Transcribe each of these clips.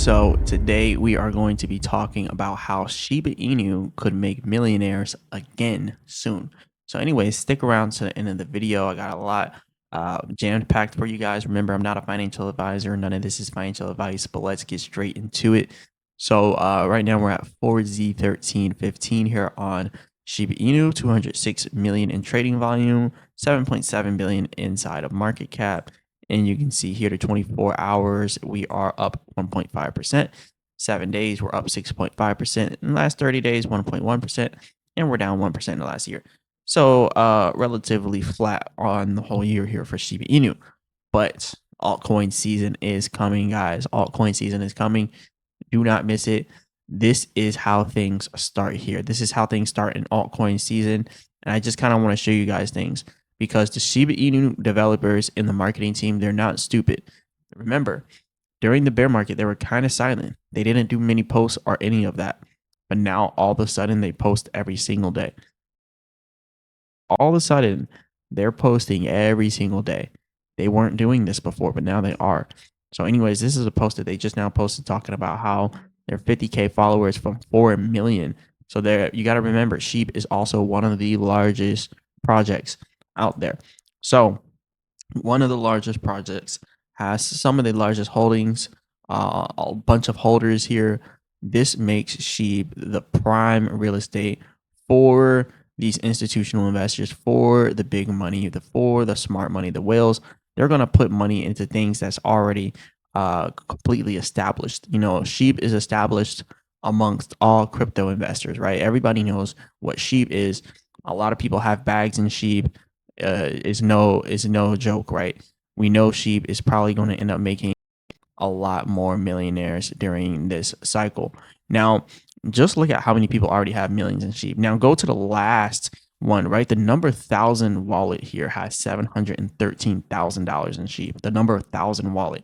So today we are going to be talking about how Shiba Inu could make millionaires again soon. So anyways, stick around to the end of the video. I got a lot jammed packed for you guys. Remember, I'm not a financial advisor. None of this is financial advice, but let's get straight into it. So right now we're at 4Z1315 here on Shiba Inu, 206 million in trading volume, 7.7 billion inside of market cap. And you can see here the 24 hours, we are up 1.5%. 7 days, we're up 6.5%. In the last 30 days, 1.1%. And we're down 1% in the last year. So relatively flat on the whole year here for Shiba Inu. But altcoin season is coming, guys. Altcoin season is coming. Do not miss it. This is how things start here. This is how things start in altcoin season. And I just kind of want to show you guys things, because the Shiba Inu developers in the marketing team, they're not stupid. Remember, during the bear market, they were kind of silent. They didn't do many posts or any of that. But now all of a sudden they post every single day. All of a sudden they're posting every single day. They weren't doing this before, but now they are. So anyways, this is a post that they just now posted talking about how they're 50K followers from 4 million. So there, you got to remember, SHIB is also one of the largest projects out there. So one of the largest projects has some of the largest holdings, a bunch of holders here. This makes SHIB the prime real estate for these institutional investors, for the big money, for the smart money, the whales. They're going to put money into things that's already completely established. You know, SHIB is established amongst all crypto investors, right? Everybody knows what SHIB is. A lot of people have bags in SHIB. Is no joke, right? We know SHIB is probably going to end up making a lot more millionaires during this cycle. Now, just look at how many people already have millions in SHIB. Now go to the last one, right? The number 1,000 wallet here has $713,000 in SHIB. The number 1,000 wallet.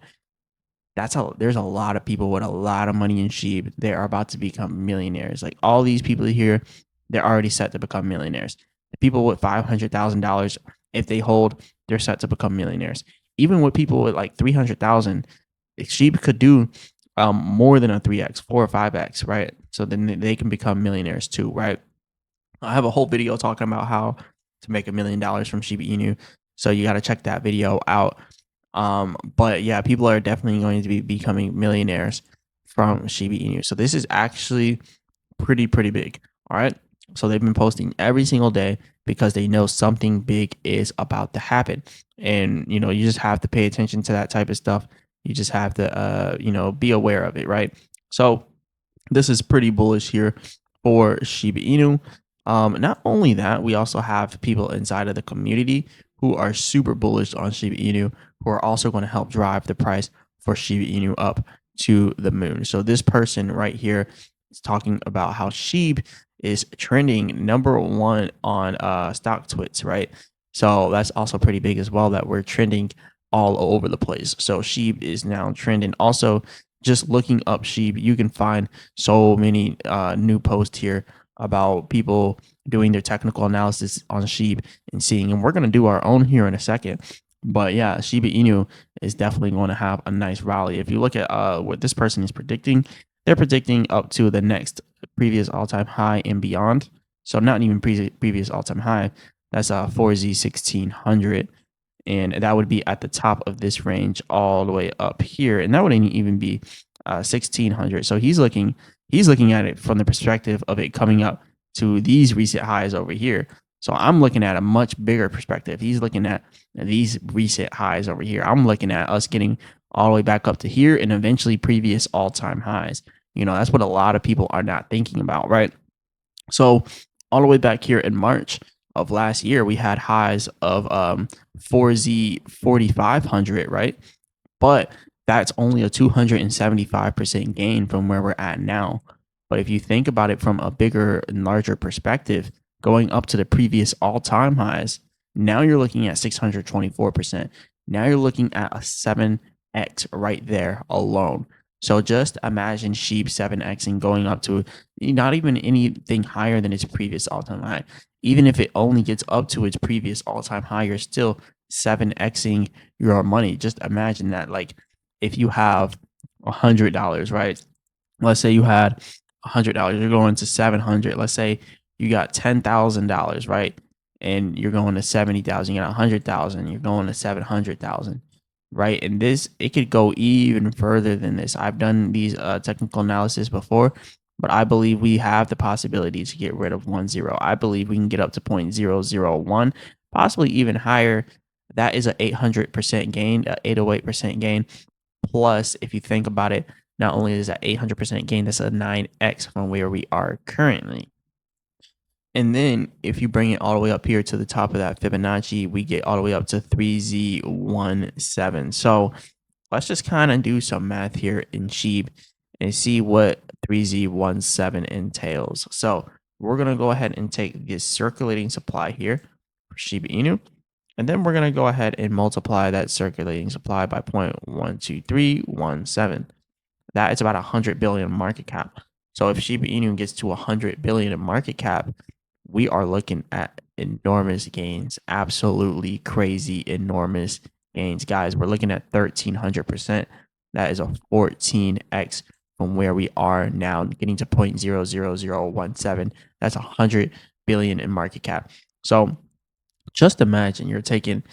There's a lot of people with a lot of money in SHIB. They are about to become millionaires. Like all these people here, they're already set to become millionaires. The people with $500,000, if they hold, they're set to become millionaires. Even with people with like 300,000, SHIB could do more than a 3x, 4 or 5x, right? So then they can become millionaires too, right? I have a whole video talking about how to make $1 million from Shiba Inu, so you got to check that video out. But yeah, people are definitely going to be becoming millionaires from Shiba Inu. So this is actually pretty big. All right. So they've been posting every single day because they know something big is about to happen. And, you know, you just have to pay attention to that type of stuff. You just have to, you know, be aware of it, right? So this is pretty bullish here for Shiba Inu. Not only that, we also have people inside of the community who are super bullish on Shiba Inu, who are also going to help drive the price for Shiba Inu up to the moon. So this person right here is talking about how SHIB is trending #1 on stock twits, right? So that's also pretty big as well, that we're trending all over the place. So SHIB is now trending. Also, just looking up SHIB, you can find so many new posts here about people doing their technical analysis on SHIB and seeing, and we're going to do our own here in a second. But yeah, Shiba Inu is definitely going to have a nice rally. If you look at what this person is predicting, they're predicting up to the next previous all-time high and beyond. So not even previous all-time high. That's 4Z1600. And that would be at the top of this range all the way up here. And that wouldn't even be 1600. So he's looking at it from the perspective of it coming up to these recent highs over here. So I'm looking at a much bigger perspective. He's looking at these recent highs over here. I'm looking at us getting all the way back up to here and eventually previous all-time highs. You know, that's what a lot of people are not thinking about, right? So all the way back here in March of last year, we had highs of 4Z 4500, right? But that's only a 275% gain from where we're at now. But if you think about it from a bigger and larger perspective, going up to the previous all-time highs, now you're looking at 624%. Now you're looking at a 7x right there alone. So just imagine SHIB 7xing going up to not even anything higher than its previous all-time high. Even if it only gets up to its previous all-time high, you're still 7xing your money. Just imagine that. Like if you have $100, right? Let's say you had $100, you're going to 700. Let's say you got $10,000, right? And you're going to 70,000. You got 100,000. You're going to 700,000, right? And this, it could go even further than this. I've done these technical analysis before, but I believe we have the possibility to get rid of 1 0. I believe we can get up to 0.001, possibly even higher. That is an 800% gain, 808% gain. Plus, if you think about it, not only is that 800% gain, that's a 9x from where we are currently. And then if you bring it all the way up here to the top of that Fibonacci, we get all the way up to 3Z17. So let's just kind of do some math here in SHIB and see what 3Z17 entails. So we're going to go ahead and take this circulating supply here for Shiba Inu. And then we're going to go ahead and multiply that circulating supply by 0.12317. That is about 100 billion market cap. So if Shiba Inu gets to 100 billion in market cap, we are looking at enormous gains, absolutely crazy, enormous gains. Guys, we're looking at 1,300%. That is a 14x from where we are now, getting to 0.00017. That's 100 billion in market cap. So just imagine you're taking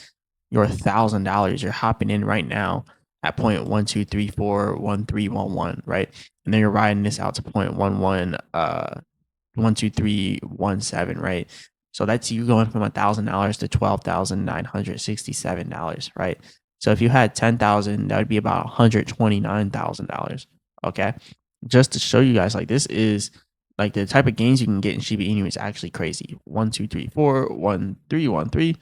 your $1,000, you're hopping in right now at 0.12341311, right? And then you're riding this out to 12317, right? So that's you going from $1,000 to $12,967, right? So if you had 10,000, that would be about $129,000. Okay, just to show you guys, like, this is like the type of gains you can get in Shiba Inu is actually crazy. 1 2 3 4 1 3 1 3,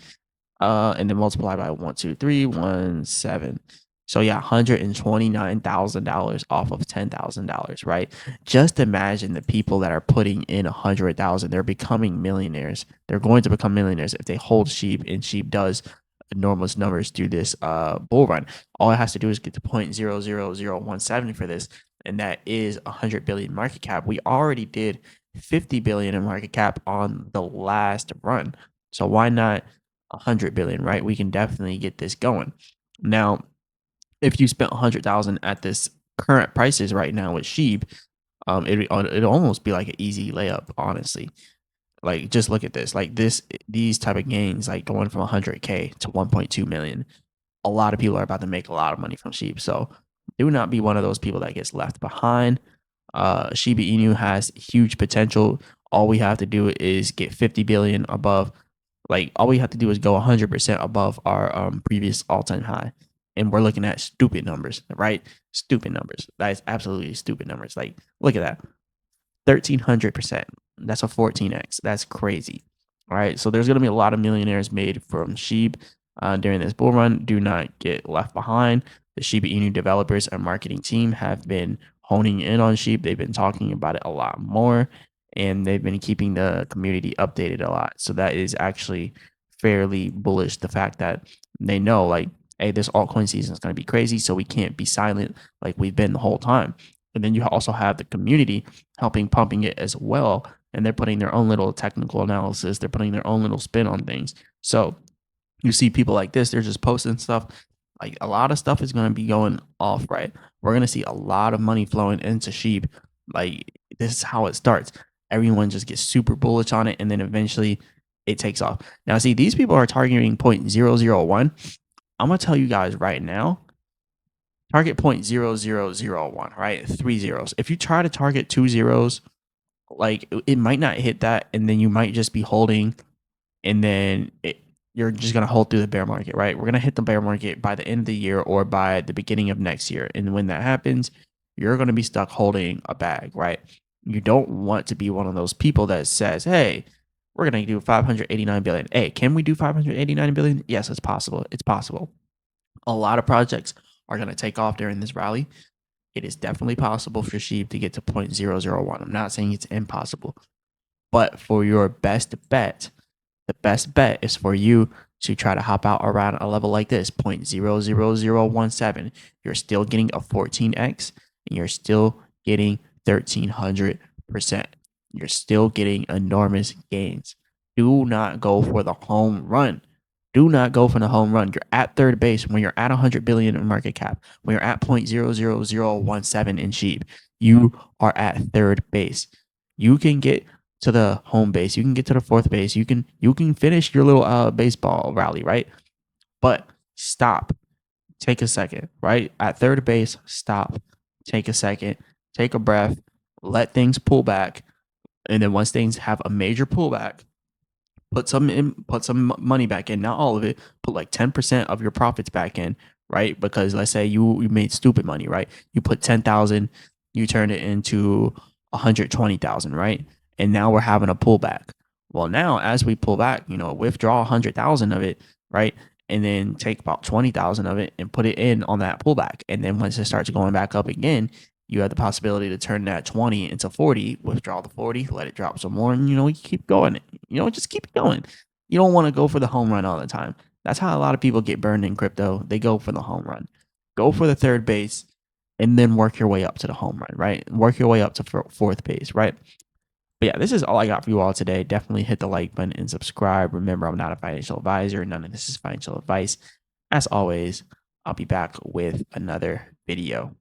and then multiply by 12317. So yeah, $129,000 off of $10,000, right? Just imagine the people that are putting in 100,000. They're becoming millionaires. They're going to become millionaires if they hold SHIB, and SHIB does enormous numbers through this bull run. All it has to do is get to 0.00017 for this, and that is 100 billion market cap. We already did 50 billion in market cap on the last run. So why not 100 billion, right? We can definitely get this going. Now, if you spent 100,000 at this current prices right now with SHIB, it'd almost be like an easy layup, honestly. Like, just look at this. Like, these type of gains, like going from 100K to 1.2 million. A lot of people are about to make a lot of money from SHIB. So do not be one of those people that gets left behind. Shiba Inu has huge potential. All we have to do is get 50 billion above. Like, all we have to do is go 100% above our previous all-time high. And we're looking at stupid numbers, right? Stupid numbers. That is absolutely stupid numbers. Like, look at that. 1,300%. That's a 14x. That's crazy. All right. So there's going to be a lot of millionaires made from SHIB during this bull run. Do not get left behind. The Shiba Inu developers and marketing team have been honing in on SHIB. They've been talking about it a lot more, and they've been keeping the community updated a lot. So that is actually fairly bullish. The fact that they know, like, hey, this altcoin season is going to be crazy, so we can't be silent like we've been the whole time. And then you also have the community helping pumping it as well, and they're putting their own little technical analysis. They're putting their own little spin on things. So you see people like this, they're just posting stuff. Like, a lot of stuff is going to be going off, right? We're going to see a lot of money flowing into SHIB. Like, this is how it starts. Everyone just gets super bullish on it, and then eventually it takes off. Now, see, these people are targeting 0.001. I'm going to tell you guys right now, target 0.0001, right? 3 zeros. If you try to target 2 zeros, like, it might not hit that, and then you might just be holding, and then you're just going to hold through the bear market, right? We're going to hit the bear market by the end of the year or by the beginning of next year. And when that happens, you're going to be stuck holding a bag, right? You don't want to be one of those people that says, hey, we're going to do 589 billion. Hey, can we do 589 billion? Yes, it's possible. It's possible. A lot of projects are going to take off during this rally. It is definitely possible for SHIB to get to 0.001. I'm not saying it's impossible, but for your best bet, the best bet is for you to try to hop out around a level like this, 0.00017. You're still getting a 14x, and you're still getting 1,300%. You're still getting enormous gains. Do not go for the home run. Do not go for the home run. You're at third base when you're at 100 billion in market cap, when you're at 0.00017 in SHIB. You are at third base. You can get to the home base. You can get to the fourth base. You can finish your little baseball rally, right? But stop. Take a second, right? At third base, stop. Take a second. Take a breath. Let things pull back. And then once things have a major pullback, put some money back in, not all of it. Put like 10% of your profits back in, right? Because let's say you made stupid money, right? You put 10,000, you turn it into 120,000, right? And now we're having a pullback. Well, now as we pull back, withdraw 100,000 of it, right? And then take about 20,000 of it and put it in on that pullback. And then once it starts going back up again, you have the possibility to turn that 20 into 40, withdraw the 40, let it drop some more, and you keep going. Just keep going. You don't want to go for the home run all the time. That's how a lot of people get burned in crypto. They go for the home run. Go for the third base and then work your way up to the home run, right? Work your way up to fourth base, right? But yeah, this is all I got for you all today. Definitely hit the like button and subscribe. Remember, I'm not a financial advisor. None of this is financial advice. As always, I'll be back with another video.